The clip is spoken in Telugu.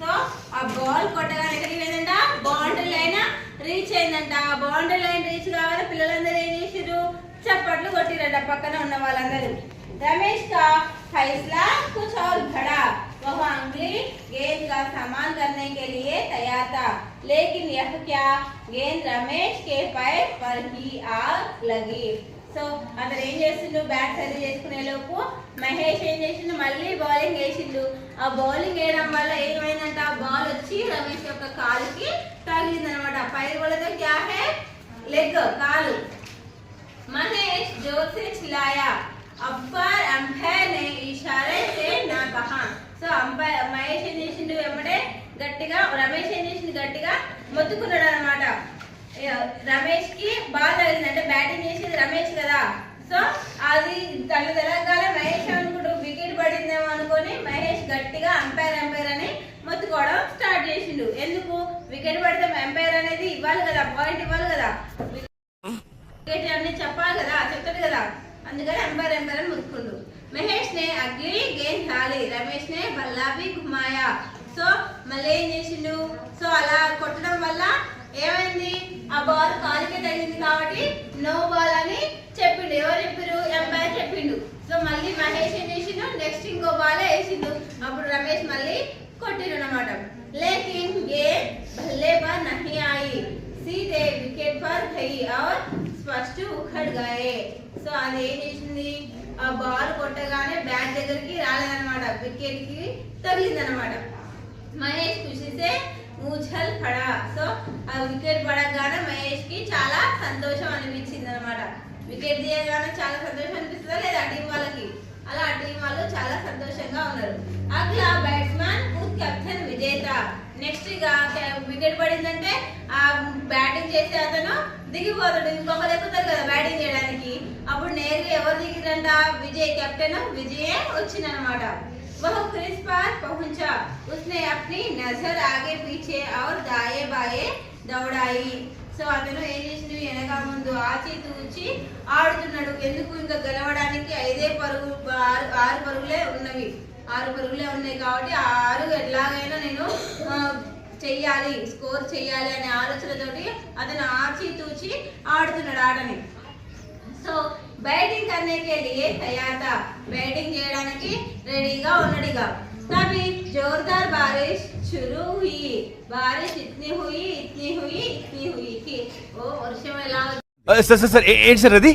సో ఆ బాల్ కొట్టగానే ఎక్కడికి పోయిందంట, బౌండరీ లైన్ రీచ్ అయిందంట. బౌండరీ లైన్ రీచ్ కావాలి, పిల్లలందరూ ఏం చేసిర్రు, చప్పట్లు కొట్టిరంట పక్కన ఉన్న వాళ్ళందరూ. रमेश का फैसला कुछ और बड़ा, वह अंगली गेंद का सामान करने के लिए तैयार था, लेकिन यह क्या, गेंद रमेश के पैर पर ही आ लगी. సో అతను ఏం చేసిండు, బ్యాట్ సర్వ్ చేసుకునే లోపు మహేష్ ఏం చేసిండు, మళ్ళీ బౌలింగ్ వేసిండు. ఆ బౌలింగ్ వేయడం వల్ల ఏమైందంట, ఆ బాల్ వచ్చి రమేష్ యొక్క కాలుకి తగిలింది అనమాట. పైరు బోలతో క్యా హై, లెగ్, కాలు. మహేష్ జోర్ సే చిల్లాయా, अंपायर ने इशारे से ना कहा. సో అంపైర్ మహేష్ ఏం చేసిండు, వెంబడే గట్టిగా, రమేష్ ఏం చేసిండు, గట్టిగా మొత్తుకున్నాడు అనమాట. రమేష్ కి బాల్ తగిలింది, అంటే బ్యాటింగ్ చేసింది రమేష్ కదా. సో అది తను తెలంగాణ మహేష్ అనుకుంటూ వికెట్ పడిందేమో అనుకొని మహేష్ గట్టిగా అంపైర్ అంపైర్ అని మొత్తుకోవడం స్టార్ట్ చేసిండు. ఎందుకు, వికెట్ పడితే అంపైర్ అనేది ఇవ్వాలి కదా, పాయింట్ ఇవ్వాలి కదా, వికెట్ అన్ని చెప్పాలి కదా, చెప్తాడు కదా, అందుకని अंपायर अंपायर అని ముట్టుకుండు. మహేష్ నే అగ్లీ గేంద్ డాలి, రమేష్ నే బల్లా భీ ఘుమాయా. సో మళ్ళీ ఏం చేసిండు, సో అలా కొట్టడం వల్ల ఏమైంది, ఆ బాల్ కాలుకే తగిలింది కాబట్టి నో బాల్ అని చెప్పిండు. ఎవరు చెప్పారు, అంపైర్ చెప్పిండు. సో మళ్ళీ మహేష్ ఏం చేసిండు, నెక్స్ట్ ఇంకో బాల్ వేసిండు. అప్పుడు రమేష్ మళ్ళీ కొట్టిండు అనమాట. లేకిన్ గేంద్ బల్లే పర్ నహీ आई, सीधे विकेट पर गई और స్పష్ట ఉఖడ్ గయే. సో అది ఏం చేసింది, ఆ బాల్ కొట్టగానే బ్యాట్ దగ్గరికి రాలేదన్నమాట, వికెట్ కి తగిలిందన్నమాట. మహేష్ ఖుషిసే మూఛల్ పడా. సో ఆ వికెట్ పడగానే మహేష్ కి చాలా సంతోషం అనిపించింది అనమాట. వికెట్ తీయగానే చాలా సంతోషం అనిపిస్తుందా లేదా టీం వాళ్ళకి, అలా ఆ టీం వాళ్ళు చాలా సంతోషంగా ఉన్నారు. అగ్లా బ్యాట్స్మన్ కెప్టెన్ విజేత. నెక్స్ట్ ఇక వికెట్ పడిందంటే ఆ బ్యాటింగ్ చేసే అతను దిగిపోతాడు, ఇంకొకరు ఎక్కుతారు కదా బ్యాటింగ్ చేయడానికి. అప్పుడు నేరుగా ఎవరు దిగిరంట, విజయ్, కెప్టెన్ విజయే వచ్చిందనమాట. वह क्रीज पर पहुंचा, उसने अपनी नजर आगे पीछे और दाएं बाएं दौड़ाई. సో అతను ఏం చేసిండు, వెనక ముందు ఆచి తూచి ఆడుతున్నాడు. ఎందుకు, ఇంకా గెలవడానికి 5 పరుగు 6 పరుగులే ఉన్నవి, 6 పరుగులే ఉన్నాయి కాబట్టి 6 ఎలాగైనా నేను చెయ్యాలి, స్కోర్ చెయ్యాలి అనే ఆలోచనతోటి అతను ఆచి తూచి ఆడుతున్నాడు ఆటని. సో बैटिंग करने के लिए तैयार था, बैटिंग చేయడానికి రెడీగా ఉన్నాడుగా. तभी जोरदार बारिश शुरू हुई, बारिश इतनी हुई कि ओ వర్షం ఎలా సార్ ఏంటి సార్ అది?